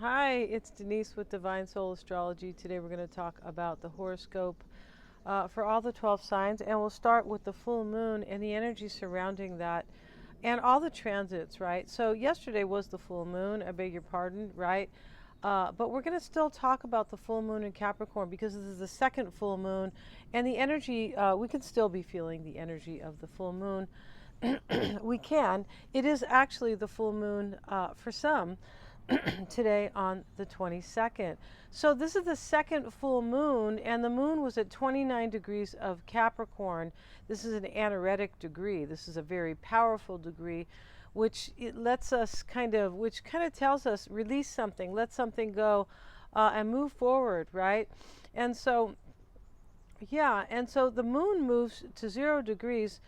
Hi, it's Denise with Divine Soul Astrology. Today we're going to talk about the horoscope for all the 12 signs, and we'll start with the full moon and the energy surrounding that and all the transits, right? So yesterday was the full moon, I beg your pardon, right? But we're going to still talk about the full moon in Capricorn because this is the second full moon, and the energy, we can still be feeling the energy of the full moon. We can. It is actually the full moon for some today on the 22nd. So this is the second full moon, and the moon was at 29 degrees of Capricorn. This is an anaretic degree. This is a very powerful degree, which it lets us which kind of tells us release something, let something go, and move forward, right? And so, yeah, and so the moon moves to 0 degrees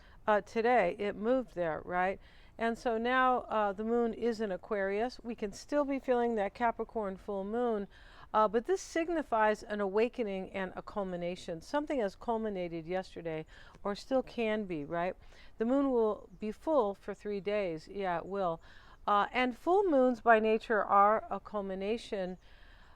today. It moved there, right? And so now the moon is in Aquarius. We can still be feeling that Capricorn full moon, but this signifies an awakening and a culmination. Something has culminated yesterday, or still can be, right? The moon will be full for 3 days. Yeah, it will. And full moons by nature are a culmination.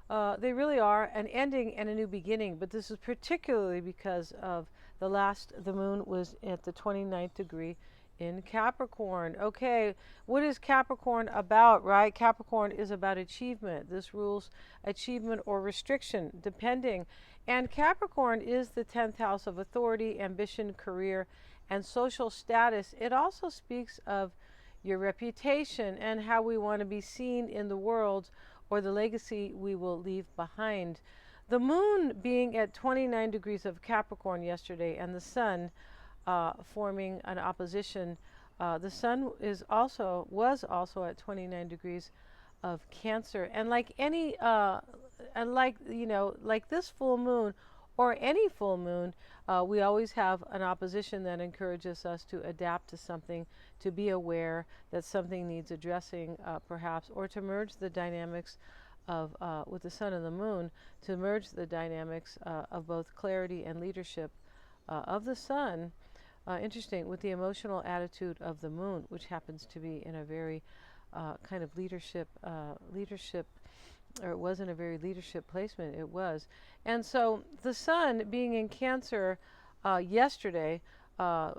They really are an ending and a new beginning, but this is particularly because of the moon was at the 29th degree in Capricorn. Okay, what is Capricorn about, right? Capricorn is about achievement. This rules achievement or restriction, depending. And Capricorn is the 10th house of authority, ambition, career, and social status. It also speaks of your reputation and how we want to be seen in the world, or the legacy we will leave behind. The moon being at 29 degrees of Capricorn yesterday, and the sun forming an opposition. The sun was also at 29 degrees of Cancer, and like this full moon or any full moon, we always have an opposition that encourages us to adapt to something, to be aware that something needs addressing, perhaps, or to merge the dynamics of with the sun and the moon, to merge the dynamics of both clarity and leadership of the sun. Interesting, with the emotional attitude of the moon, which happens to be in a very kind of leadership, or it wasn't a very leadership placement. It was, and so the sun being in Cancer yesterday,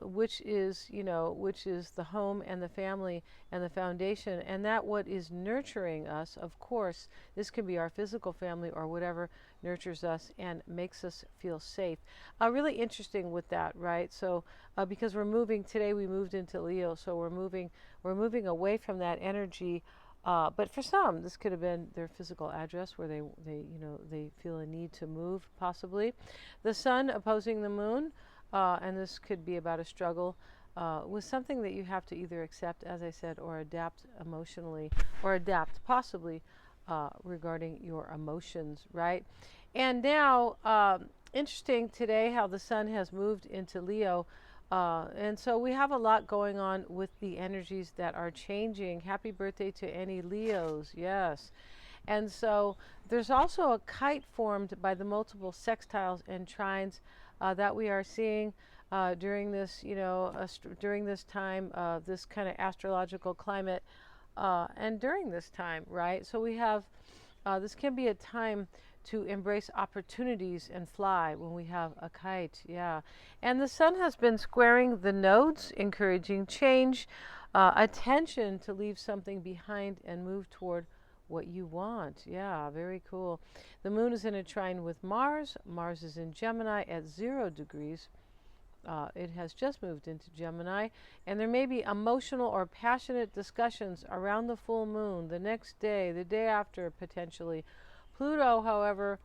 which is the home and the family and the foundation, and that what is nurturing us. Of course, this can be our physical family or whatever nurtures us and makes us feel safe. Really interesting with that, right? So because we're moving today, we moved into Leo, so we're moving away from that energy. But for some, this could have been their physical address where they feel a need to move, possibly. The sun opposing the moon, and this could be about a struggle with something that you have to either accept, as I said, or adapt emotionally, or adapt possibly regarding your emotions, right? And now, interesting today how the sun has moved into Leo. And so we have a lot going on with the energies that are changing. Happy birthday to any Leos, yes. And so there's also a kite formed by the multiple sextiles and trines that we are seeing during this, during this time, this kind of astrological climate, and during this time, right? So we have, this can be a time to embrace opportunities and fly when we have a kite, yeah. And the sun has been squaring the nodes, encouraging change, attention to leave something behind and move toward what you want. Yeah, very cool. The moon is in a trine with Mars. Mars is in Gemini at 0 degrees. It has just moved into Gemini, and there may be emotional or passionate discussions around the full moon, the next day, the day after, potentially. Pluto, however,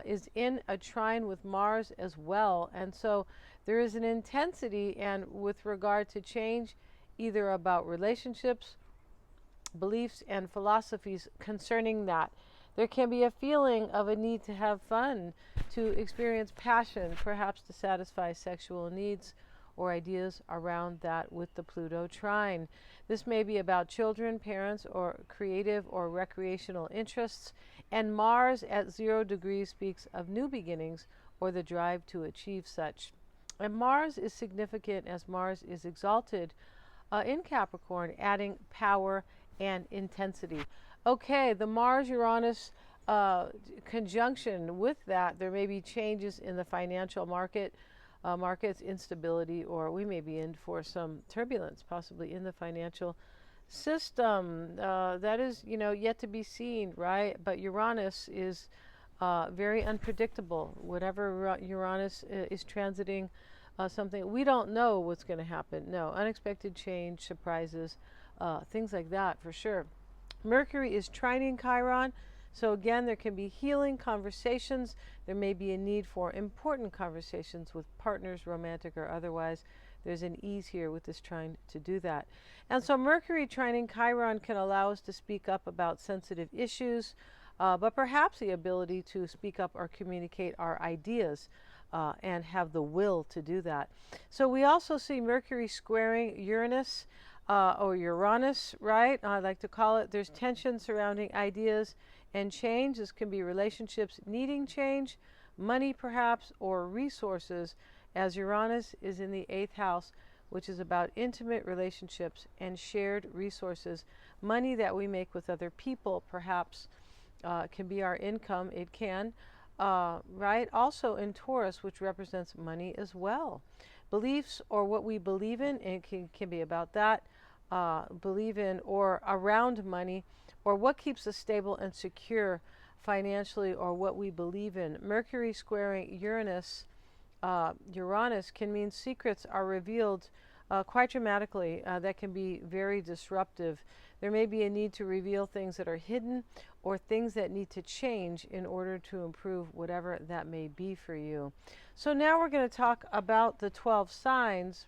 is in a trine with Mars as well, and so there is an intensity, and with regard to change, either about relationships, beliefs, and philosophies concerning that. There can be a feeling of a need to have fun, to experience passion, perhaps to satisfy sexual needs or ideas around that with the Pluto trine. This may be about children, parents, or creative or recreational interests. And Mars at 0 degrees speaks of new beginnings or the drive to achieve such. And Mars is significant as Mars is exalted in Capricorn, adding power and intensity. Okay, the Mars-Uranus conjunction with that, there may be changes in the financial markets, instability, or we may be in for some turbulence, possibly in the financial system. That is, yet to be seen, right? But Uranus is very unpredictable. Whatever Uranus is transiting something, we don't know what's going to happen. No, unexpected change, surprises, things like that for sure. Mercury is trining Chiron. So again, there can be healing conversations. There may be a need for important conversations with partners, romantic or otherwise. There's an ease here with this trine to do that. And so Mercury trining Chiron can allow us to speak up about sensitive issues, but perhaps the ability to speak up or communicate our ideas and have the will to do that. So we also see Mercury squaring Uranus or Uranus, right? I like to call it. There's tension surrounding ideas and change. This can be relationships needing change, money perhaps, or resources, as Uranus is in the 8th house, which is about intimate relationships and shared resources. Money that we make with other people perhaps can be our income. It can, right? Also in Taurus, which represents money as well. Beliefs or what we believe in, and it can be about that, believe in or around money, or what keeps us stable and secure financially, or what we believe in. Mercury squaring Uranus can mean secrets are revealed quite dramatically. That can be very disruptive. There may be a need to reveal things that are hidden or things that need to change in order to improve whatever that may be for you. So now we're going to talk about the 12 signs.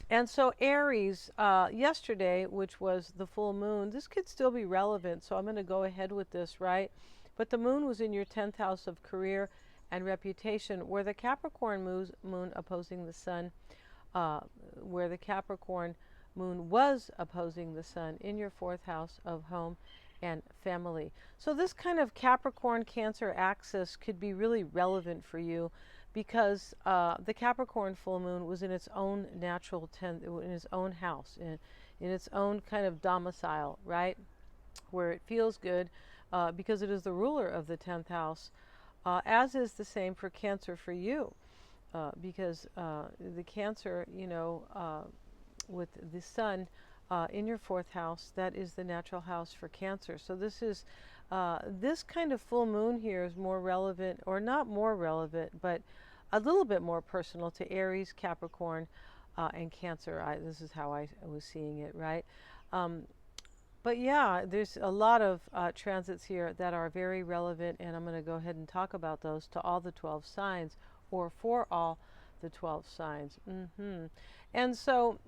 And so Aries, yesterday, which was the full moon, this could still be relevant, so I'm going to go ahead with this, right? But the moon was in your 10th house of career and reputation, where the Capricorn moon opposing the sun, where the Capricorn moon was opposing the sun in your 4th house of home and family. So this kind of Capricorn Cancer axis could be really relevant for you, because the Capricorn full moon was in its own natural in its own house, in its own kind of domicile, right, where it feels good, because it is the ruler of the 10th house, as is the same for Cancer for you, because the Cancer, with the sun in your 4th house, that is the natural house for Cancer. So this is this kind of full moon here is more relevant, or not more relevant, but a little bit more personal to Aries, Capricorn, and Cancer. This is how I was seeing it, right? But yeah, there's a lot of transits here that are very relevant, and I'm going to go ahead and talk about those to all the 12 signs, or for all the 12 signs. And so,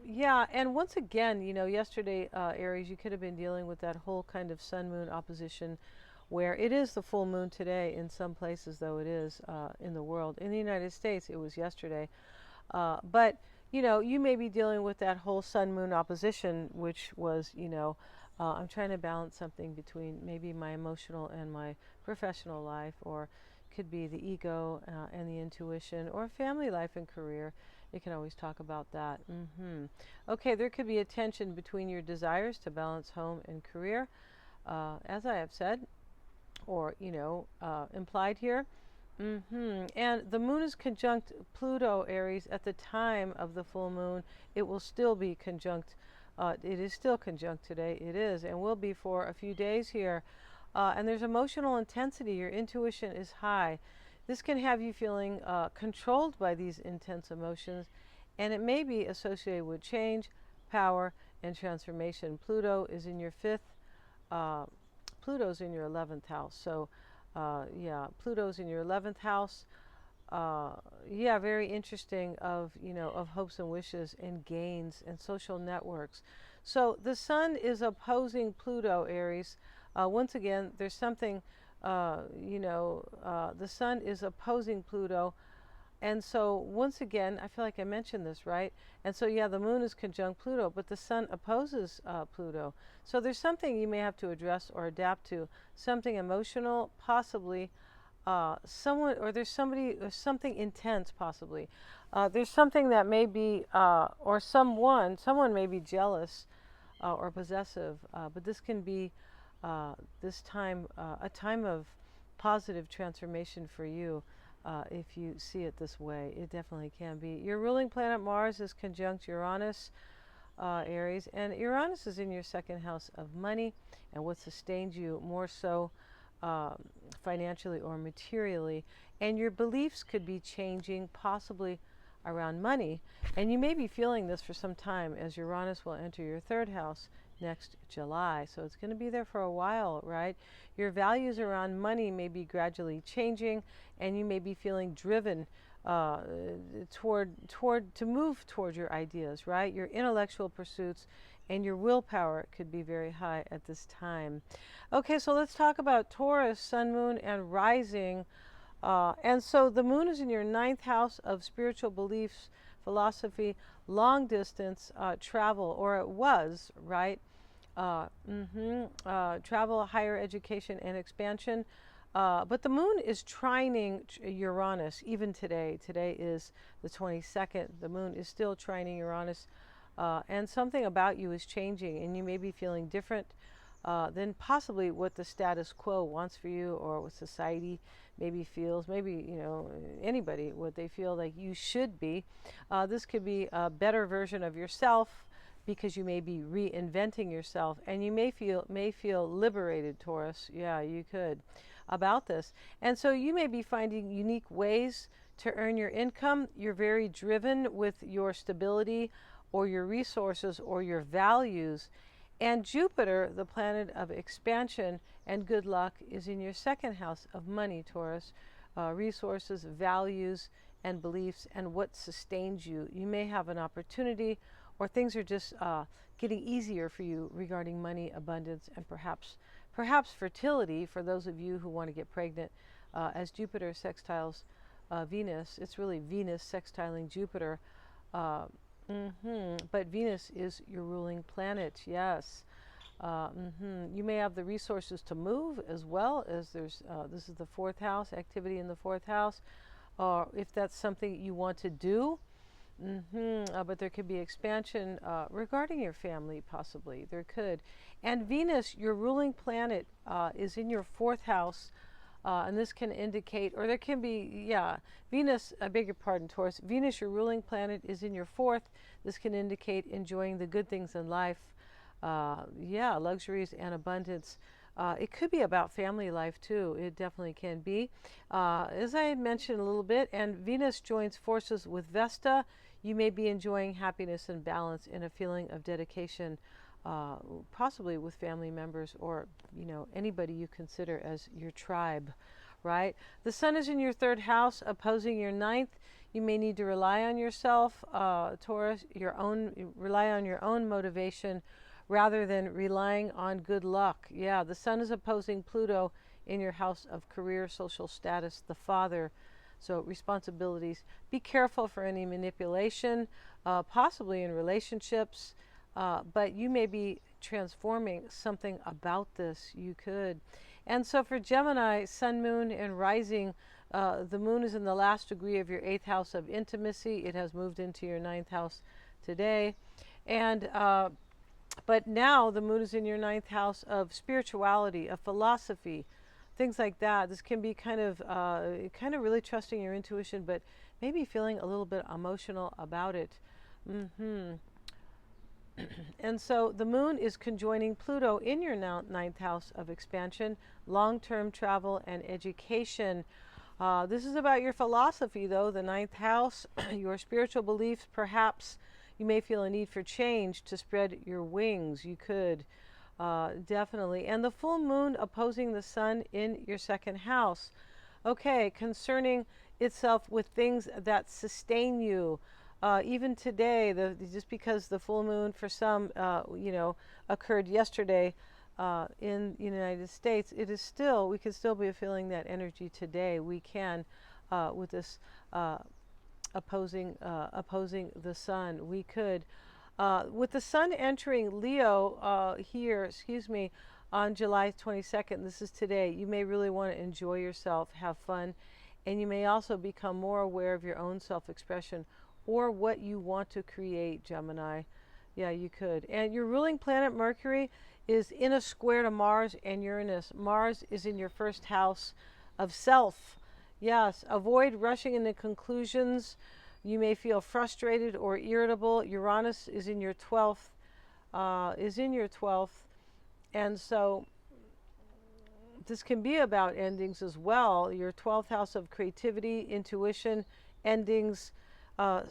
yeah, and once again, yesterday, Aries, you could have been dealing with that whole kind of sun-moon opposition, where it is the full moon today in some places, though it is in the world. In the United States, it was yesterday. But, you may be dealing with that whole sun-moon opposition, which was, I'm trying to balance something between maybe my emotional and my professional life, or could be the ego and the intuition, or family life and career. You can always talk about that. Okay, there could be a tension between your desires to balance home and career, as I have said, or, implied here. And the moon is conjunct Pluto, Aries, at the time of the full moon. It will still be conjunct. It is still conjunct today. It is, and will be for a few days here. And there's emotional intensity. Your intuition is high. This can have you feeling controlled by these intense emotions, and it may be associated with change, power, and transformation. Pluto is in your 5th. Pluto's in your 11th house. So, yeah, Pluto's in your 11th house. Yeah, very interesting of hopes and wishes and gains and social networks. So the sun is opposing Pluto, Aries. Once again, there's something, the sun is opposing Pluto. And so once again, I feel like I mentioned this, right? And so, yeah, the moon is conjunct Pluto, but the sun opposes Pluto. So there's something you may have to address or adapt to, something emotional, possibly, someone, or there's somebody, or something intense possibly. There's something that may be, or someone may be jealous or possessive, but this can be this time a time of positive transformation for you. If you see it this way, it definitely can be. Your ruling planet Mars is conjunct Uranus, Aries, and Uranus is in your second house of money and what sustains you more so um, financially or materially. And your beliefs could be changing, possibly around money. And you may be feeling this for some time, as Uranus will enter your third house next July. So it's going to be there for a while, right? Your values around money may be gradually changing, and you may be feeling driven uh, to move toward your ideas, right? Your intellectual pursuits and your willpower could be very high at this time. Okay, so let's talk about Taurus, Sun, Moon, and Rising. And so the moon is in your ninth house of spiritual beliefs, philosophy, long distance travel, or it was, right? Travel, higher education, and expansion. But the moon is trining Uranus even today. Today is the 22nd. The moon is still trining Uranus. And something about you is changing, and you may be feeling different than possibly what the status quo wants for you, or what society maybe feels, maybe, you know, anybody, what they feel like you should be. This could be a better version of yourself, because you may be reinventing yourself, and you may feel liberated, Taurus. Yeah, you could, about this. And so you may be finding unique ways to earn your income. You're very driven with your stability or your resources or your values. And Jupiter, the planet of expansion and good luck, is in your second house of money, Taurus. Resources, values, and beliefs, and what sustains you. You may have an opportunity, or things are just getting easier for you regarding money, abundance, and perhaps fertility for those of you who want to get pregnant. As Jupiter sextiles Venus, it's really Venus sextiling Jupiter. But Venus is your ruling planet, yes. You may have the resources to move, as well as this is the fourth house, activity in the fourth house, or if that's something you want to do. But there could be expansion regarding your family, possibly. There could. And Venus, your ruling planet, is in your fourth house. And this can indicate, or there can be, Venus, I beg your pardon, Taurus. Venus, your ruling planet, is in your fourth. This can indicate enjoying the good things in life. Luxuries and abundance. It could be about family life, too. It definitely can be. As I had mentioned a little bit, and Venus joins forces with Vesta, you may be enjoying happiness and balance and a feeling of dedication, possibly with family members, or, you know, anybody you consider as your tribe, right? The sun is in your third house, opposing your ninth. You may need to rely on yourself, Taurus, rely on your own motivation rather than relying on good luck. Yeah, the sun is opposing Pluto in your house of career, social status, the father. So responsibilities. Be careful for any manipulation, possibly in relationships, but you may be transforming something about this. You could. And so for Gemini, sun, moon, and rising, the moon is in the last degree of your eighth house of intimacy. It has moved into your ninth house today. And but now the moon is in your ninth house of spirituality, of philosophy, things like that. This can be kind of really trusting your intuition, but maybe feeling a little bit emotional about it. And so the moon is conjoining Pluto in your ninth house of expansion, long-term travel, and education. This is about your philosophy, though, the ninth house, your spiritual beliefs. Perhaps you may feel a need for change to spread your wings. You could. Definitely. And the full moon opposing the sun in your second house. Okay, concerning itself with things that sustain you. Even today, just because the full moon for some, occurred yesterday in the United States, we can still be feeling that energy today. We can, with this opposing the sun. We could. With the sun entering Leo here, on July 22nd. This is today. You may really want to enjoy yourself, have fun, and you may also become more aware of your own self-expression or what you want to create, Gemini. Yeah, you could. And your ruling planet, Mercury, is in a square to Mars and Uranus. Mars is in your first house of self. Yes, avoid rushing into conclusions. You may feel frustrated or irritable. Uranus is in your 12th, and so this can be about endings as well. Your 12th house of creativity, intuition, endings,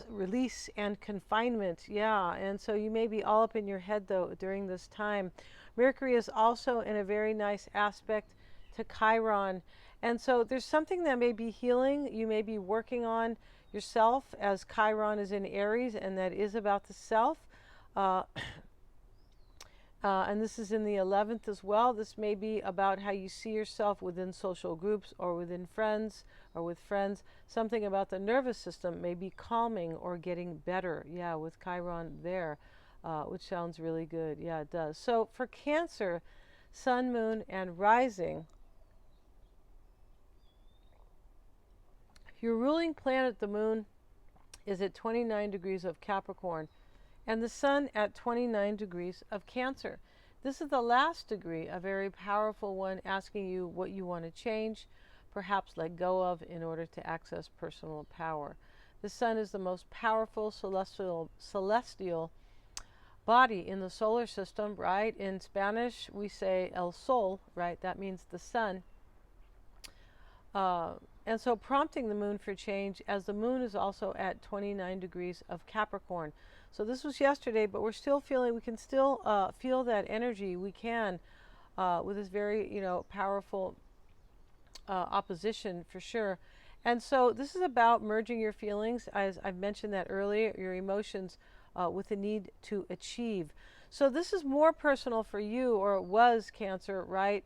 release, and confinement. Yeah, and so you may be all up in your head, though, during this time. Mercury is also in a very nice aspect to Chiron. And so there's something that may be healing. You may be working on yourself, as Chiron is in Aries, and that is about the self. And this is in the 11th as well. This may be about how you see yourself within social groups or within friends or with friends. Something about the nervous system may be calming or getting better. Yeah, with Chiron there, which sounds really good. Yeah, it does. So for Cancer, Sun, Moon, and Rising, your ruling planet, the Moon, is at 29 degrees of Capricorn, and the Sun at 29 degrees of Cancer. This is the last degree, a very powerful one, asking you what you want to change, perhaps let go of, in order to access personal power. The Sun is the most powerful celestial body in the solar system, right? In Spanish, we say el sol, right? That means the sun. And so prompting the Moon for change, as the Moon is also at 29 degrees of Capricorn. So this was yesterday, but we're still feeling, we can still feel that energy. We can, with this very, powerful opposition for sure. And so this is about merging your feelings, as I've mentioned that earlier, your emotions with the need to achieve. So this is more personal for you, or it was, Cancer, right?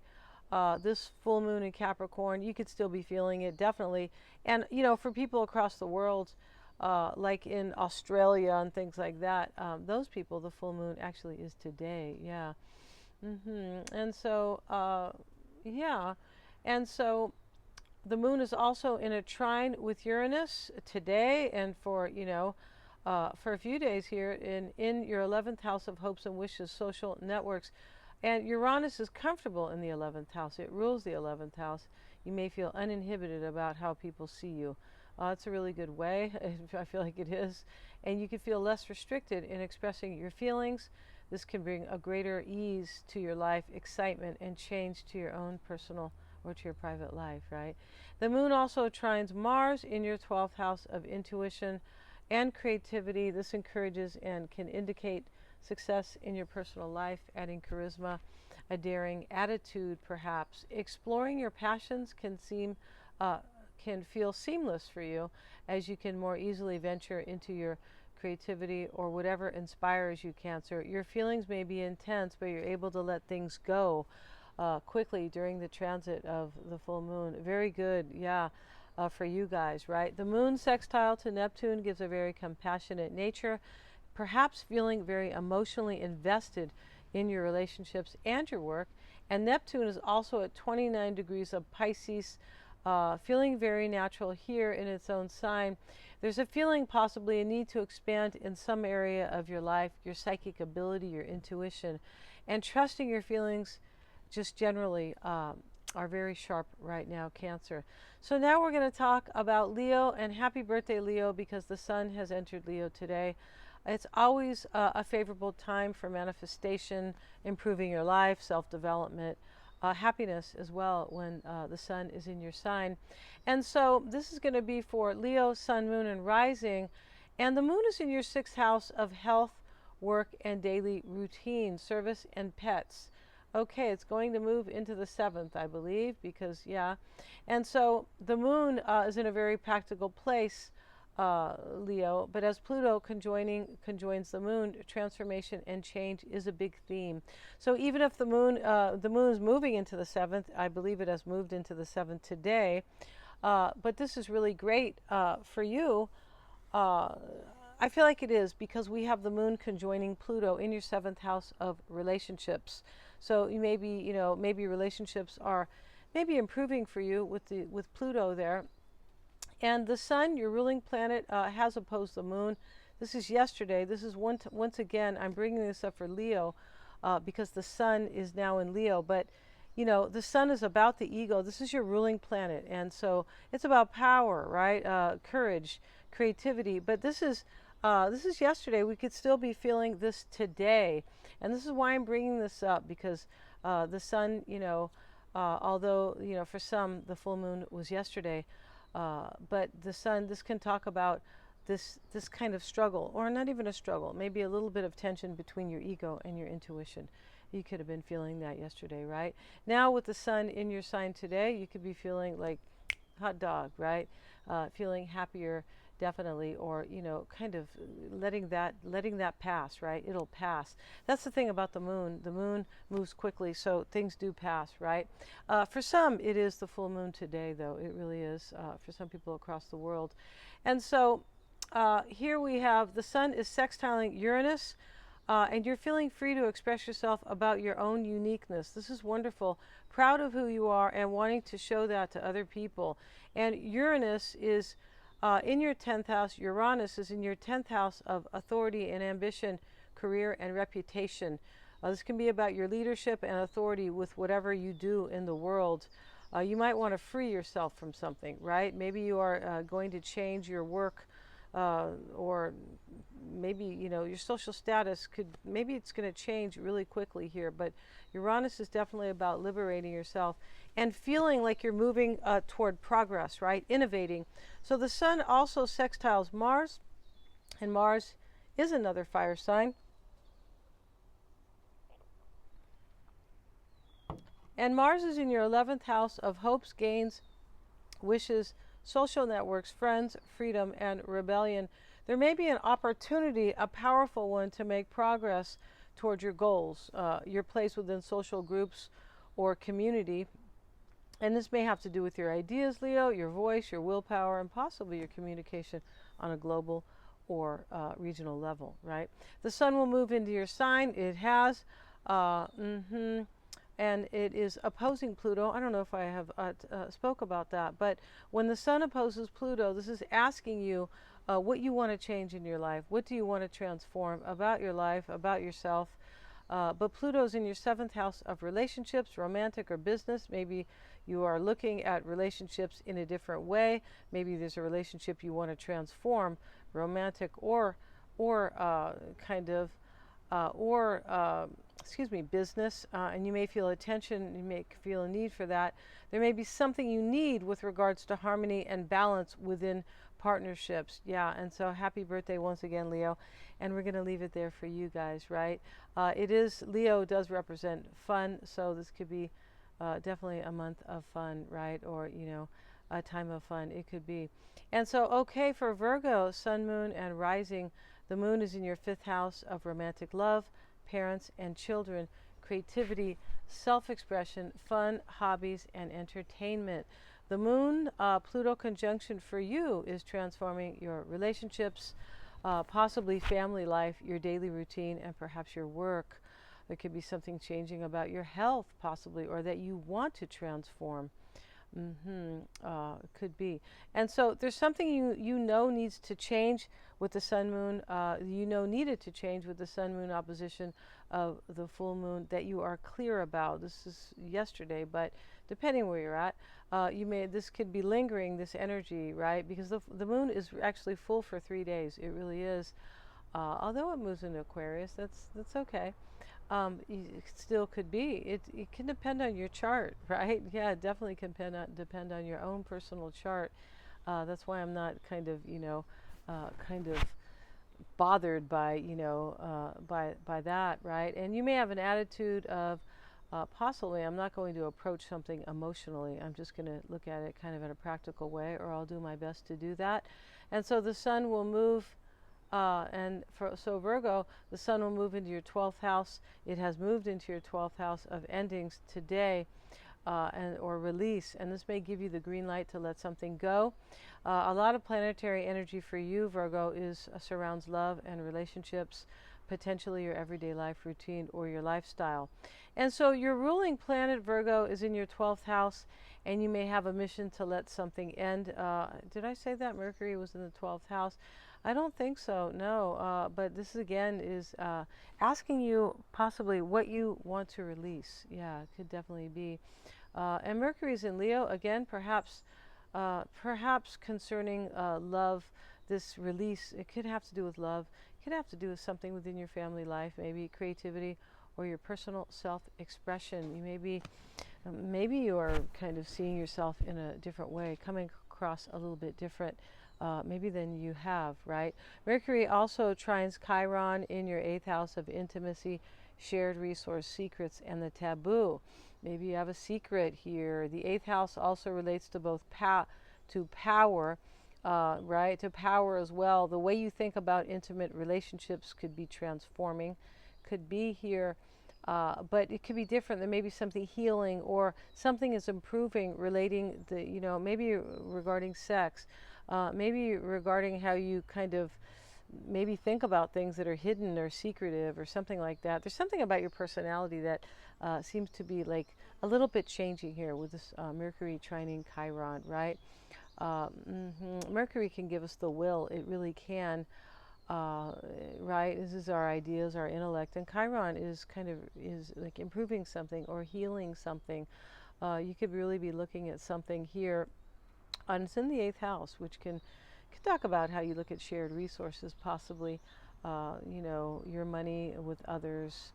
This full moon in Capricorn, you could still be feeling it, definitely. And, for people across the world, like in Australia and things like that, those people, the full moon actually is today. Yeah. And so, yeah. And so the Moon is also in a trine with Uranus today, and for, for a few days here in your 11th house of hopes and wishes, social networks. And Uranus is comfortable in the 11th house. It rules the 11th house. You may feel uninhibited about how people see you. It's a really good way. I feel like it is. And you can feel less restricted in expressing your feelings. This can bring a greater ease to your life, excitement, and change to your own personal or to your private life, right? The Moon also trines Mars in your 12th house of intuition and creativity. This encourages and can indicate success in your personal life, adding charisma, a daring attitude, perhaps. Exploring your passions can feel seamless for you, as you can more easily venture into your creativity or whatever inspires you, Cancer. Your feelings may be intense, but you're able to let things go quickly during the transit of the full moon. Very good, yeah, for you guys, right? The Moon sextile to Neptune gives a very compassionate nature, perhaps feeling very emotionally invested in your relationships and your work. And Neptune is also at 29 degrees of Pisces, feeling very natural here in its own sign. There's a feeling, possibly a need to expand in some area of your life, your psychic ability, your intuition, and trusting your feelings just generally are very sharp right now, Cancer. So now we're going to talk about Leo, and happy birthday, Leo, because the Sun has entered Leo today. It's always a favorable time for manifestation, improving your life, self-development, happiness as well when the Sun is in your sign. And so this is going to be for Leo, Sun, Moon, and Rising. And the Moon is in your 6th house of health, work, and daily routine, service, and pets. Okay, it's going to move into the 7th, I believe, because, yeah. And so the Moon is in a very practical place, Leo, but as Pluto conjoins the Moon, transformation and change is a big theme. So even if the Moon is moving into the 7th, I believe it has moved into the 7th today, but this is really great for you. I feel like it is, because we have the Moon conjoining Pluto in your 7th house of relationships. So you maybe, maybe relationships are maybe improving for you with Pluto there. And the sun, your ruling planet, has opposed the moon. This is yesterday. This is once again, I'm bringing this up for Leo because the sun is now in Leo. But, the sun is about the ego. This is your ruling planet. And so it's about power, right? Courage, creativity. But this is yesterday. We could still be feeling this today. And this is why I'm bringing this up, because the sun, although, for some, the full moon was yesterday, but the sun, this can talk about this kind of struggle, or not even a struggle, maybe a little bit of tension between your ego and your intuition. You could have been feeling that yesterday, right? Now with the sun in your sign today, you could be feeling like hot dog, right? Feeling happier, definitely, or kind of letting that pass, right? It'll pass. That's the thing about the moon. The moon moves quickly, so things do pass, right? For some, it is the full moon today, though. It really is for some people across the world. And so here we have the sun is sextiling Uranus. And you're feeling free to express yourself about your own uniqueness. This is wonderful. Proud of who you are and wanting to show that to other people. And Uranus is in your 10th house. Uranus is in your 10th house of authority and ambition, career and reputation. This can be about your leadership and authority with whatever you do in the world. You might want to free yourself from something, right? Maybe you are going to change your work, or maybe your social status maybe it's going to change really quickly here. But Uranus is definitely about liberating yourself and feeling like you're moving toward progress, right? Innovating. So the sun also sextiles Mars, and Mars is another fire sign. And Mars is in your 11th house of hopes, gains, wishes, social networks, friends, freedom, and rebellion. There may be an opportunity, a powerful one, to make progress toward your goals, your place within social groups or community. And this may have to do with your ideas, Leo, your voice, your willpower, and possibly your communication on a global or regional level, right? The sun will move into your sign. It has. And it is opposing Pluto. I don't know if I have spoke about that, but when the sun opposes Pluto, this is asking you what you want to change in your life. What do you want to transform about your life, about yourself? But Pluto's in your 7th house of relationships, romantic or business. Maybe you are looking at relationships in a different way. Maybe there's a relationship you want to transform, romantic or business, and you may feel a tension, you may feel a need for that. There may be something you need with regards to harmony and balance within partnerships. Yeah, and so happy birthday once again, Leo. And we're going to leave it there for you guys, right? Leo does represent fun, so this could be definitely a month of fun, right? Or, a time of fun, it could be. And so, okay, for Virgo, sun, moon, and rising, the moon is in your 5th house of romantic love, parents and children, creativity, self-expression, fun, hobbies, and entertainment. The moon Pluto conjunction for you is transforming your relationships, possibly family life, your daily routine, and perhaps your work. There could be something changing about your health, possibly, or that you want to transform. Could be. And so there's something you know needs to change with the sun moon, needed to change with the sun moon opposition of the full moon that you are clear about. This is yesterday, but depending where you're at, this could be lingering, this energy, right? Because the moon is actually full for 3 days. It really is. Although it moves into Aquarius, that's okay. It still could be. It can depend on your chart, right? Yeah, it definitely can depend on your own personal chart. That's why I'm not kind of bothered by by that, right? And you may have an attitude of possibly I'm not going to approach something emotionally. I'm just going to look at it kind of in a practical way, or I'll do my best to do that. And so the sun will move. So Virgo, the sun will move into your 12th house. It has moved into your 12th house of endings today, or release, and this may give you the green light to let something go. A lot of planetary energy for you, Virgo, surrounds love and relationships, potentially your everyday life routine or your lifestyle. And so your ruling planet, Virgo, is in your 12th house, and you may have a mission to let something end. Did I say that Mercury was in the 12th house? I don't think so, no. But this again is asking you possibly what you want to release. Yeah, it could definitely be. And Mercury's in Leo, again, perhaps concerning love, this release. It could have to do with love. It could have to do with something within your family life, maybe creativity or your personal self-expression. Maybe you are kind of seeing yourself in a different way, coming across a little bit different maybe than you have, right? Mercury also trines Chiron in your 8th house of intimacy, shared resource, secrets, and the taboo. Maybe you have a secret here. The 8th house also relates to both power, right? To power as well. The way you think about intimate relationships could be transforming, could be here, but it could be different. There may be something healing or something is improving relating maybe regarding sex, maybe regarding how you kind of maybe think about things that are hidden or secretive or something like that. There's something about your personality that seems to be like a little bit changing here with this Mercury trining Chiron, right? Mercury can give us the will. It really can, right? This is our ideas, our intellect. And Chiron is like improving something or healing something. You could really be looking at something here. And it's in the 8th house, which can talk about how you look at shared resources, possibly, your money with others.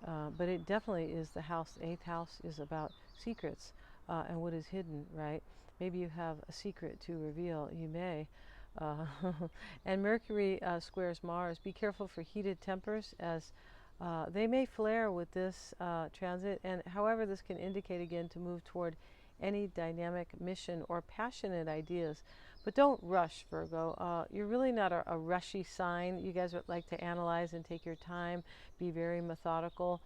But it definitely is the house. The 8th house is about secrets and what is hidden, right? Maybe you have a secret to reveal. You may. And Mercury squares Mars. Be careful for heated tempers, as they may flare with this transit. And however, this can indicate again to move toward any dynamic mission or passionate ideas. But don't rush, Virgo. You're really not a rushy sign. You guys would like to analyze and take your time, be very methodical.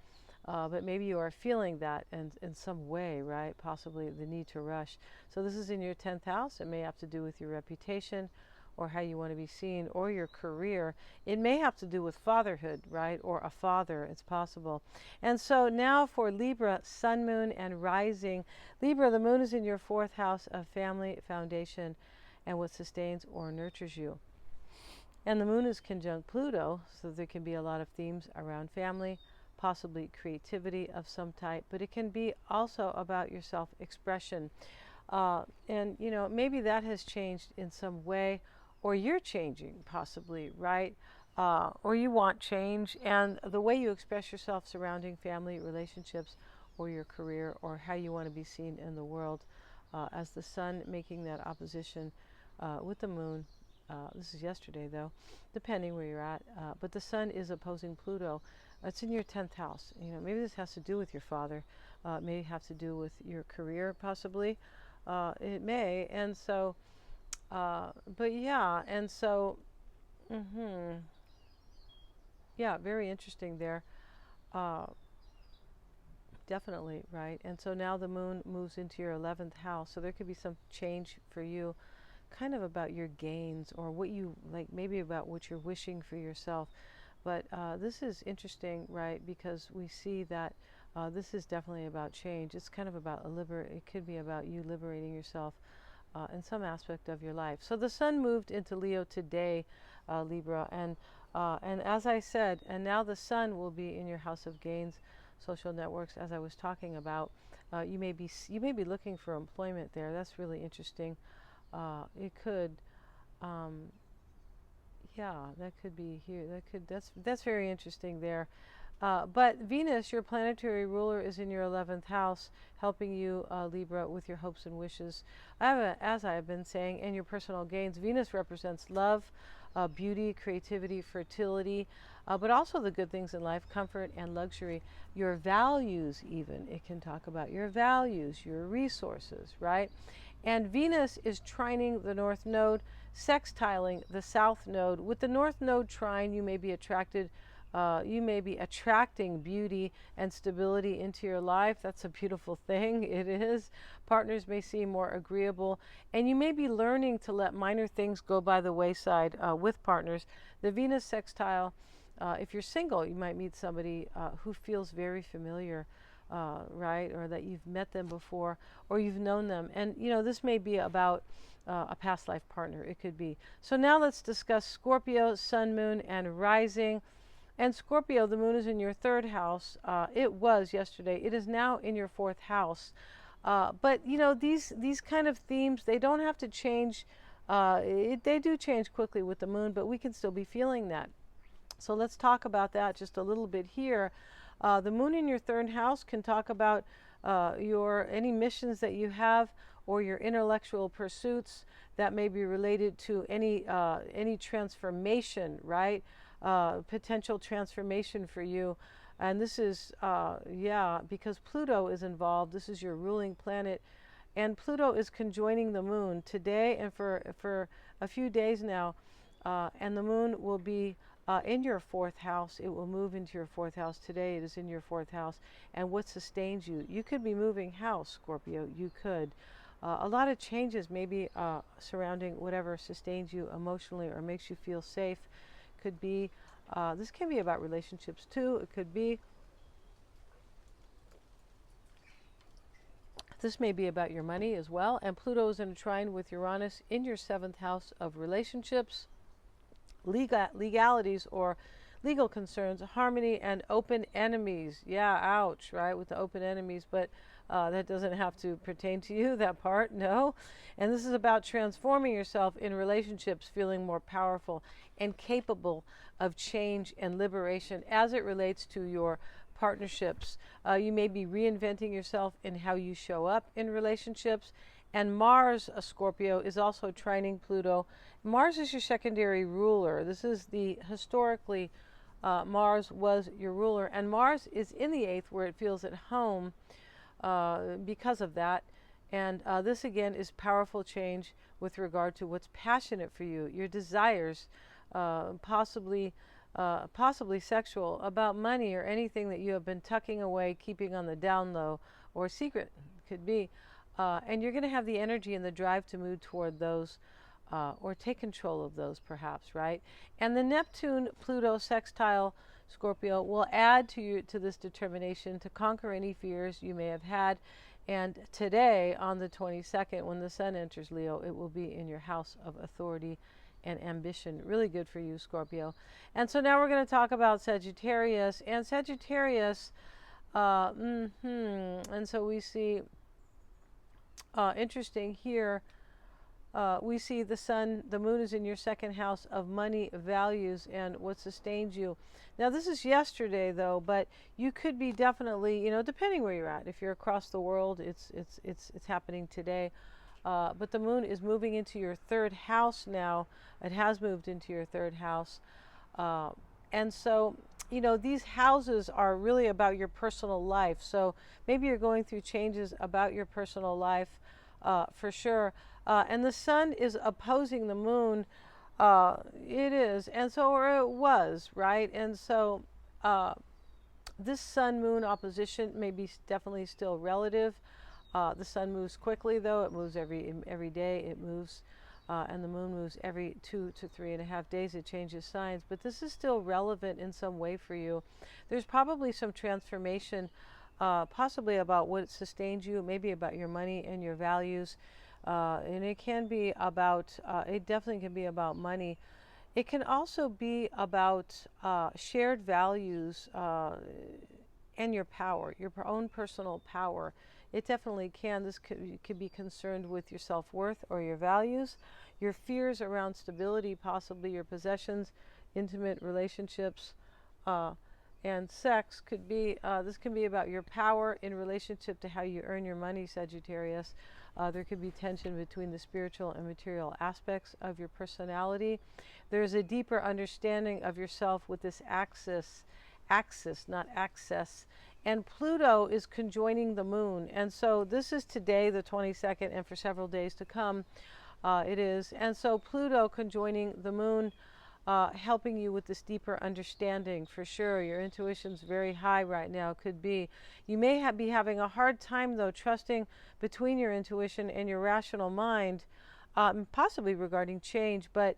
But maybe you are feeling that in some way, right? Possibly the need to rush. So this is in your 10th house. It may have to do with your reputation or how you want to be seen or your career. It may have to do with fatherhood, right? Or a father, it's possible. And so now for Libra, Sun, Moon, and Rising. Libra, the Moon is in your 4th house of family, foundation, and what sustains or nurtures you. And the Moon is conjunct Pluto, so there can be a lot of themes around family, possibly creativity of some type, but it can be also about your self-expression. And, maybe that has changed in some way, or you're changing possibly, right? Or you want change, and the way you express yourself surrounding family relationships or your career or how you want to be seen in the world, as the Sun making that opposition with the Moon. This is yesterday, though, depending where you're at. But the Sun is opposing Pluto. It's in your 10th house. Maybe this has to do with your father. It may have to do with your career, possibly. It may. And so, but yeah, and so, yeah, very interesting there. Definitely, right? And so now the Moon moves into your 11th house. So there could be some change for you, kind of about your gains or what you like, maybe about what you're wishing for yourself. But this is interesting, right? Because we see that this is definitely about change. It's kind of about it could be about you liberating yourself in some aspect of your life. So the Sun moved into Leo today, Libra, and as I said, and now the Sun will be in your house of gains, social networks, as I was talking about. You may be looking for employment there. That's really interesting. It could, yeah, that could be here. That's very interesting there. But Venus, your planetary ruler, is in your 11th house, helping you, Libra, with your hopes and wishes. As I have been saying, and your personal gains. Venus represents love, beauty, creativity, fertility, but also the good things in life, comfort and luxury. Your values, even. It can talk about your values, your resources, right? And Venus is trining the North Node, sextiling the South Node. With the North Node trine, you may be attracting beauty and stability into your life. That's a beautiful thing. It is. Partners may seem more agreeable, and you may be learning to let minor things go by the wayside with partners. The Venus sextile If you're single, you might meet somebody who feels very familiar, right? Or that you've met them before, or you've known them. And, this may be about a past life partner. It could be. So now let's discuss Scorpio, Sun, Moon, and Rising. And Scorpio, the moon is in your third house. It was yesterday. It is now in your fourth house. But, these kind of themes, they don't have to change. They do change quickly with the moon, but we can still be feeling that. So let's talk about that just a little bit here. The moon in your third house can talk about any missions that you have, or your intellectual pursuits that may be related to any transformation, right? Potential transformation for you. And this is, because Pluto is involved. This is your ruling planet. And Pluto is conjoining the moon today and for a few days now. And the moon will be in your fourth house. It will move into your fourth house. Today it is in your fourth house. And what sustains you? You could be moving house, Scorpio. You could. A lot of changes maybe surrounding whatever sustains you emotionally or makes you feel safe. Could be, this can be about relationships too. It could be, this may be about your money as well. And Pluto is in a trine with Uranus in your seventh house of relationships, legalities or legal concerns, harmony, and open enemies. Yeah, ouch, right, with the open enemies. But that doesn't have to pertain to you, that part, no. And this is about transforming yourself in relationships, feeling more powerful and capable of change and liberation as it relates to your partnerships. You may be reinventing yourself in how you show up in relationships. And Mars, Scorpio, is also trining Pluto. Mars is your secondary ruler. This is historically, Mars was your ruler. And Mars is in the eighth, where it feels at home because of that. And this, again, is powerful change with regard to what's passionate for you, your desires, possibly sexual, about money, or anything that you have been tucking away, keeping on the down low, or secret, could be. And you're going to have the energy and the drive to move toward those, or take control of those, perhaps, right? And the Neptune-Pluto sextile, Scorpio, will add to this determination to conquer any fears you may have had. And today, on the 22nd, when the sun enters Leo, it will be in your house of authority and ambition. Really good for you, Scorpio. And so now we're going to talk about Sagittarius. And Sagittarius, and so we see, interesting here, we see the sun, the moon is in your second house of money, values, and what sustains you. Now, this is yesterday, though, but you could be definitely, depending where you're at. If you're across the world, it's happening today. But the moon is moving into your third house now. It has moved into your third house. And so, these houses are really about your personal life. So maybe you're going through changes about your personal life, for sure. And the sun is opposing the moon. It is, and so, or it was, right? And so this sun-moon opposition may be definitely still relative. The sun moves quickly, though. It moves every day. It moves, and the moon moves every 2 to 3.5 days. It changes signs, but this is still relevant in some way for you. There's probably some transformation, possibly about what sustains you, maybe about your money and your values. And it can be about, it definitely can be about money. It can also be about shared values and your power, your own personal power. It definitely can. This could be concerned with your self-worth or your values, your fears around stability, possibly your possessions, intimate relationships, and sex could be, this can be about your power in relationship to how you earn your money, Sagittarius. There could be tension between the spiritual and material aspects of your personality. There's a deeper understanding of yourself with this axis, not access. And Pluto is conjoining the moon. And so this is today, the 22nd, and for several days to come, it is. And so Pluto conjoining the moon, helping you with this deeper understanding, for sure. Your intuition's very high right now, could be. You may be having a hard time, though, trusting between your intuition and your rational mind, possibly regarding change, but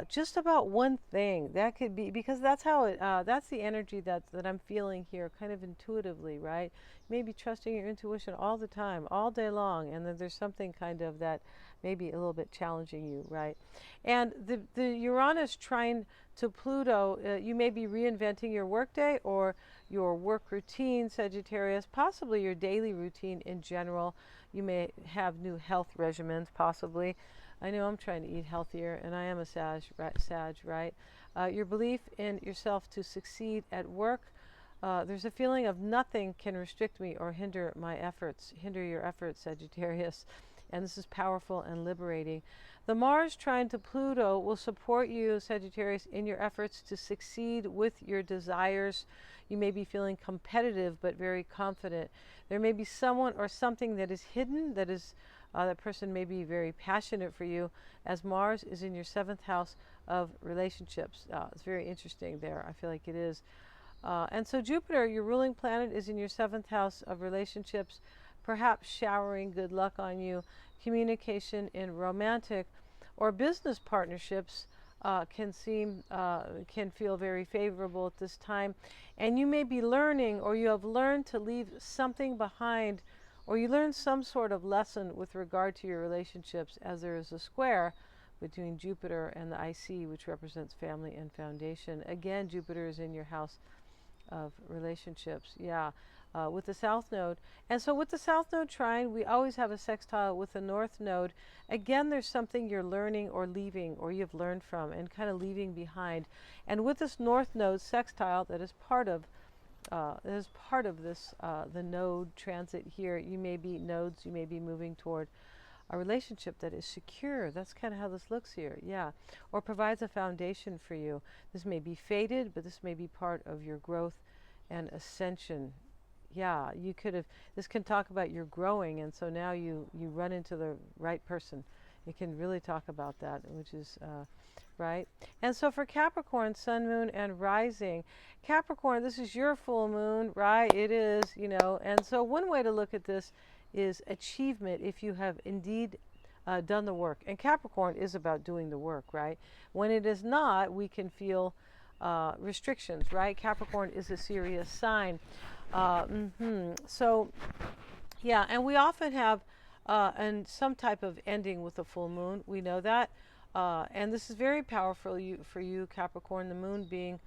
just about one thing. That could be because that's how it. That's the energy that I'm feeling here, kind of intuitively, right? Maybe trusting your intuition all the time, all day long, and then there's something kind of that maybe a little bit challenging you, right? And the Uranus trine to Pluto, you may be reinventing your workday or your work routine, Sagittarius, possibly your daily routine in general. You may have new health regimens, possibly. I know I'm trying to eat healthier, and I am a Sag, right? Your belief in yourself to succeed at work. There's a feeling of nothing can restrict me or hinder my efforts, hinder your efforts, Sagittarius. And this is powerful and liberating. The Mars trine to Pluto will support you, Sagittarius, in your efforts to succeed with your desires. You may be feeling competitive but very confident. There may be someone or something that is hidden, that person may be very passionate for you, as Mars is in your 7th house of relationships. It's very interesting there. I feel like it is. And so Jupiter, your ruling planet, is in your 7th house of relationships, perhaps showering good luck on you. Communication in romantic or business partnerships can feel very favorable at this time. And you may be learning, or you have learned to leave something behind, or you learn some sort of lesson with regard to your relationships, as there is a square between Jupiter and the IC, which represents family and foundation. Again, Jupiter is in your house of relationships, with the South Node. And so with the South Node trine, we always have a sextile with the North Node. Again, there's something you're learning or leaving, or you've learned from and kind of leaving behind. And with this North Node sextile that is part of this, the node transit here, you may be moving toward a relationship that is secure. That's kind of how this looks here, or provides a foundation for you. This may be fated, but this may be part of your growth and ascension. You could have, this can talk about your growing, and so now you run into the right person. It can really talk about that, which is right. And so for Capricorn, sun, moon, and rising. Capricorn, this is your full moon, right? It is, and so one way to look at this is achievement, if you have indeed done the work. And Capricorn is about doing the work, right? When it is not, we can feel restrictions, right? Capricorn is a serious sign. So, and we often have some type of ending with a full moon. We know that. And this is very powerful for you, Capricorn, the moon being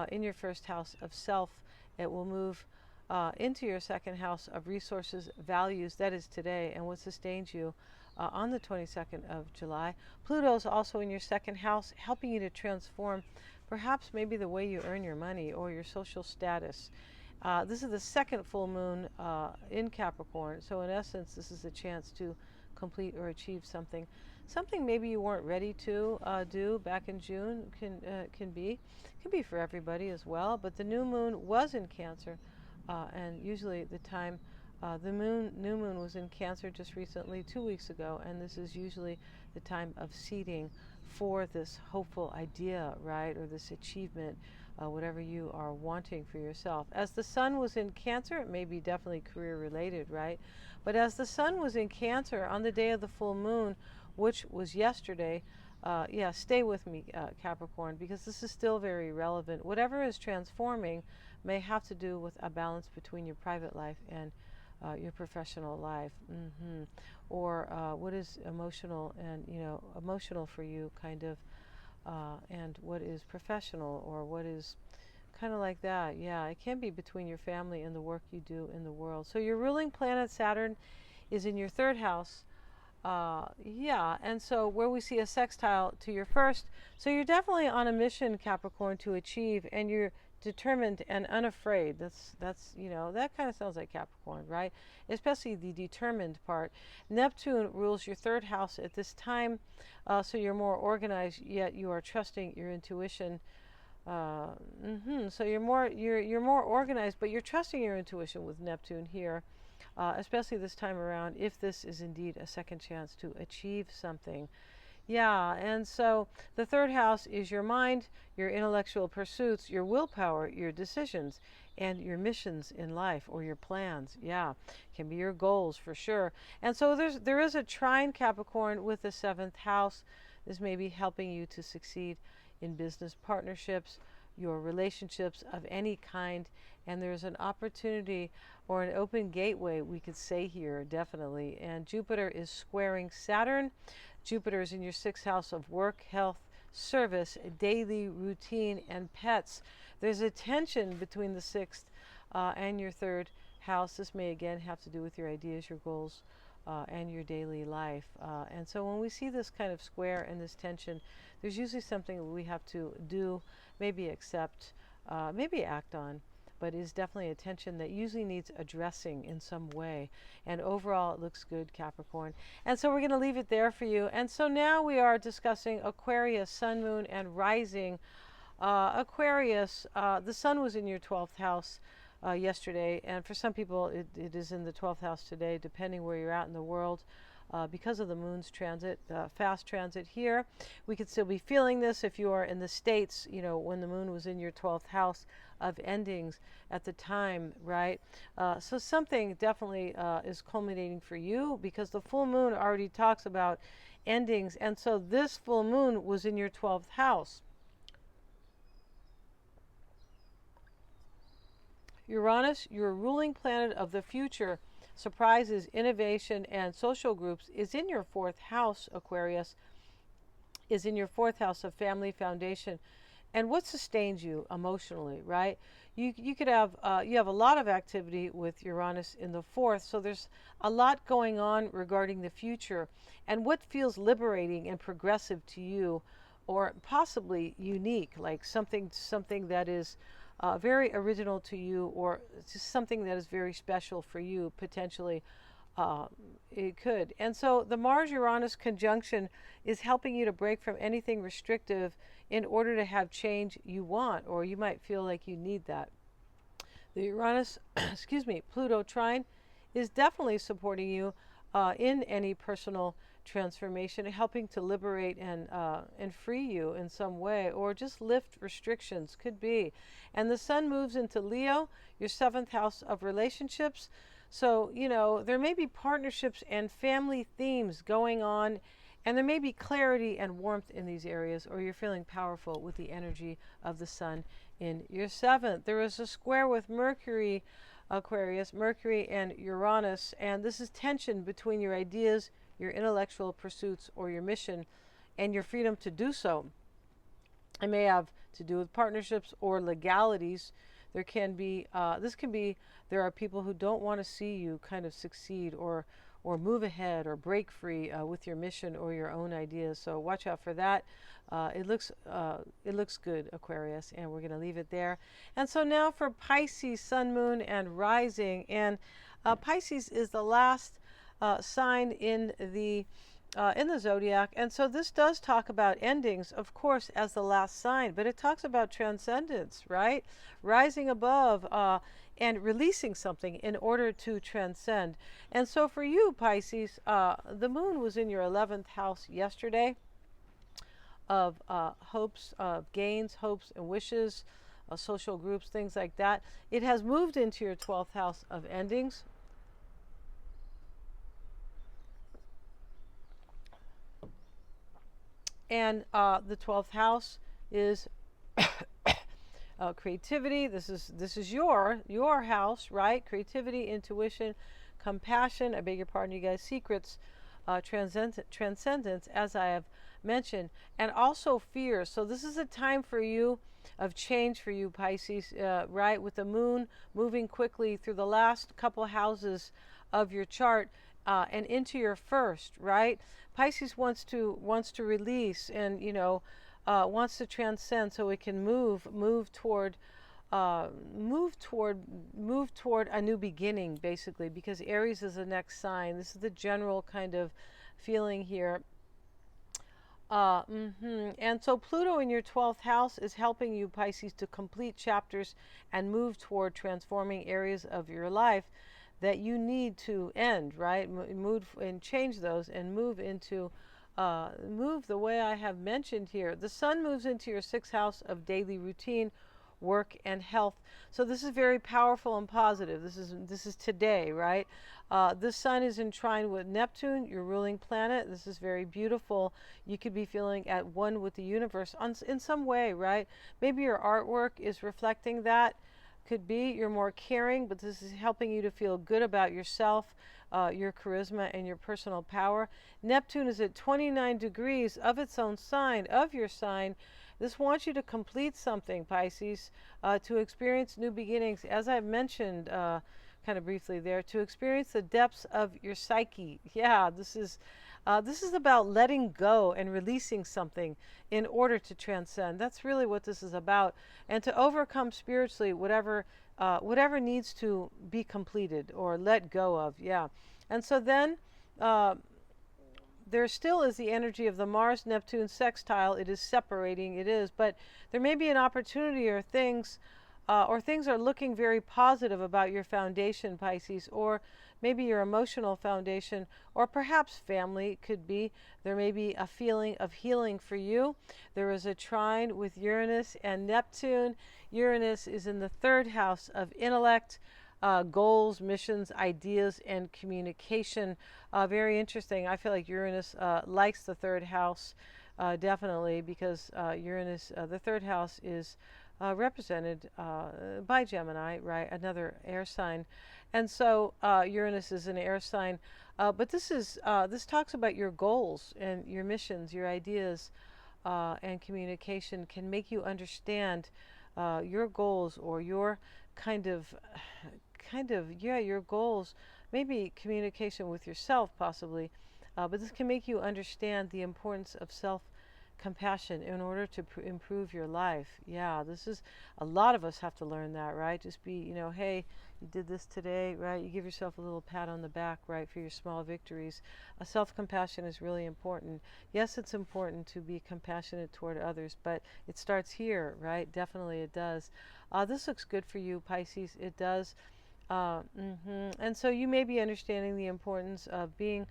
in your 1st house of self. It will move into your 2nd house of resources, values, that is today, and what sustains you on the 22nd of July. Pluto is also in your 2nd house, helping you to transform perhaps maybe the way you earn your money or your social status. This is the 2nd full moon in Capricorn, so in essence, this is a chance to complete or achieve something maybe you weren't ready to do back in June. Can be for everybody as well. But the new moon was in Cancer, and usually the time the new moon was in Cancer just recently, 2 weeks ago, and this is usually the time of seeding for this hopeful idea, right, or this achievement, whatever you are wanting for yourself. As the sun was in Cancer, it may be definitely career related, right? But as the sun was in Cancer on the day of the full moon, which was yesterday, stay with me, Capricorn, because this is still very relevant. Whatever is transforming may have to do with a balance between your private life and your professional life, or what is emotional for you, kind of, and what is professional, or what is kind of like that. It can be between your family and the work you do in the world. So your ruling planet, Saturn, is in your 3rd house. And so where we see a sextile to your 1st, so you're definitely on a mission, Capricorn, to achieve, and you're determined and unafraid. That's that kind of sounds like Capricorn, right? Especially the determined part. Neptune rules your 3rd house at this time, so you're more organized, yet you are trusting your intuition. So you're more organized, but you're trusting your intuition with Neptune here. Especially this time around, if this is indeed a second chance to achieve something. And so the 3rd house is your mind, your intellectual pursuits, your willpower, your decisions, and your missions in life, or your plans. Can be your goals for sure. And so there is a trine, Capricorn, with the 7th house. This may be helping you to succeed in business partnerships, your relationships of any kind, and there's an opportunity or an open gateway, we could say here, definitely. And Jupiter is squaring Saturn. Jupiter is in your 6th house of work, health, service, daily routine, and pets. There's a tension between the 6th and your 3rd house. This may again have to do with your ideas, your goals, and your daily life. And so when we see this kind of square and this tension, there's usually something we have to do, maybe accept, maybe act on, but is definitely a tension that usually needs addressing in some way. And overall, it looks good, Capricorn. And so we're going to leave it there for you. And so now we are discussing Aquarius, Sun, Moon, and Rising. Aquarius, the Sun was in your 12th house yesterday, and for some people it is in the 12th house today, depending where you're at in the world. Because of the moon's transit, fast transit here, we could still be feeling this if you are in the States, you know, when the moon was in your 12th house of endings at the time, right? So something definitely is culminating for you, because the full moon already talks about endings, and so this full moon was in your 12th house. Uranus, your ruling planet of the future, surprises, innovation, and social groups, is in your 4th house. Aquarius is in your 4th house of family, foundation, and what sustains you emotionally, right? You could have you have a lot of activity with Uranus in the 4th, so there's a lot going on regarding the future and what feels liberating and progressive to you, or possibly unique, like something that is very original to you, or just something that is very special for you, potentially. It could. And so the Mars-Uranus conjunction is helping you to break from anything restrictive in order to have change you want, or you might feel like you need that. The Uranus, Pluto trine is definitely supporting you in any personal transformation, helping to liberate and free you in some way, or just lift restrictions, could be. And the Sun moves into Leo, your 7th house of relationships. So, you know, there may be partnerships and family themes going on, and there may be clarity and warmth in these areas, or you're feeling powerful with the energy of the Sun in your 7th. There is a square with Mercury, Aquarius, Mercury and Uranus, and this is tension between your ideas, your intellectual pursuits, or your mission, and your freedom to do so. It may have to do with partnerships or legalities. There can be, there are people who don't want to see you kind of succeed or move ahead or break free with your mission or your own ideas. So watch out for that. It looks good, Aquarius, and we're going to leave it there. And so now for Pisces, Sun, Moon, and Rising. And Pisces is the last sign in the zodiac, and so this does talk about endings, of course, as the last sign, but it talks about transcendence, right? Rising above and releasing something in order to transcend. And so for you, Pisces, the moon was in your 11th house yesterday of hopes, of gains, hopes and wishes, social groups, things like that. It has moved into your 12th house of endings. And the 12th house is creativity. This is your house, right? Creativity, intuition, compassion. I beg your pardon, you guys. Secrets, transcendence, as I have mentioned, and also fear. So this is a time for you of change for you, Pisces, right? With the moon moving quickly through the last couple houses of your chart. And into your first, right? Pisces wants to release and, you know, wants to transcend, so it can move toward a new beginning, basically, because Aries is the next sign. This is the general kind of feeling here. And so Pluto in your 12th house is helping you, Pisces, to complete chapters and move toward transforming areas of your life that you need to end, right? Move and change those and move into, move the way I have mentioned here. The Sun moves into your 6th house of daily routine, work, and health. So this is very powerful and positive. This is today, right? The sun is in trine with Neptune, your ruling planet. This is very beautiful. You could be feeling at one with the universe in some way, right? Maybe your artwork is reflecting that. Could be you're more caring, but this is helping you to feel good about yourself, your charisma, and your personal power. Neptune is at 29 degrees of its own sign, of your sign. This wants you to complete something, Pisces, to experience new beginnings. As I've mentioned kind of briefly there, to experience the depths of your psyche. Yeah, this is about letting go and releasing something in order to transcend. That's really what this is about, and to overcome spiritually whatever needs to be completed or let go of. Yeah, and so then there still is the energy of the Mars-Neptune sextile. It is separating. It is, but there may be an opportunity or things are looking very positive about your foundation, Pisces, or maybe your emotional foundation, or perhaps family could be. There may be a feeling of healing for you. There is a trine with Uranus and Neptune. Uranus is in the third house of intellect, goals, missions, ideas, and communication. Very interesting. I feel like Uranus likes the third house, definitely, because Uranus, the third house is represented by Gemini, right? Another air sign. And so Uranus is an air sign. But this talks about your goals and your missions, your ideas, and communication can make you understand your goals, or your your goals, maybe communication with yourself possibly, but this can make you understand the importance of self-compassion in order to improve your life. Yeah, this is, a lot of us have to learn that, right? Just be, hey, you did this today, right? You give yourself a little pat on the back, right, for your small victories. Self-compassion is really important. Yes, it's important to be compassionate toward others, but it starts here, right? Definitely it does. This looks good for you, Pisces. It does. And so you may be understanding the importance of being,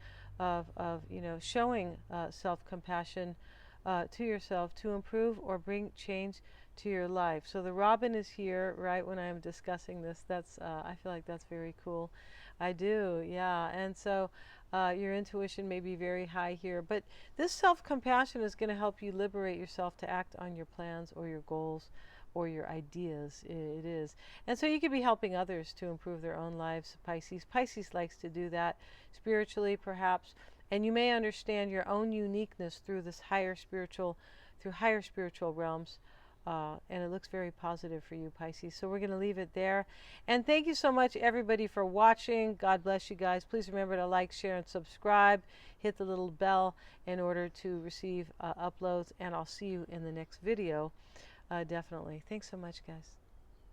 showing self-compassion to yourself to improve or bring change to your life. So the Robin is here, right, when I'm discussing this. That's I feel like that's very cool. I do, yeah. And so your intuition may be very high here, but this self-compassion is going to help you liberate yourself to act on your plans or your goals or your ideas. It is. And so you could be helping others to improve their own lives, Pisces. Pisces likes to do that spiritually, perhaps. And you may understand your own uniqueness through higher spiritual realms. And it looks very positive for you, Pisces. So we're going to leave it there. And thank you so much, everybody, for watching. God bless you guys. Please remember to like, share, and subscribe. Hit the little bell in order to receive uploads. And I'll see you in the next video. Definitely. Thanks so much, guys.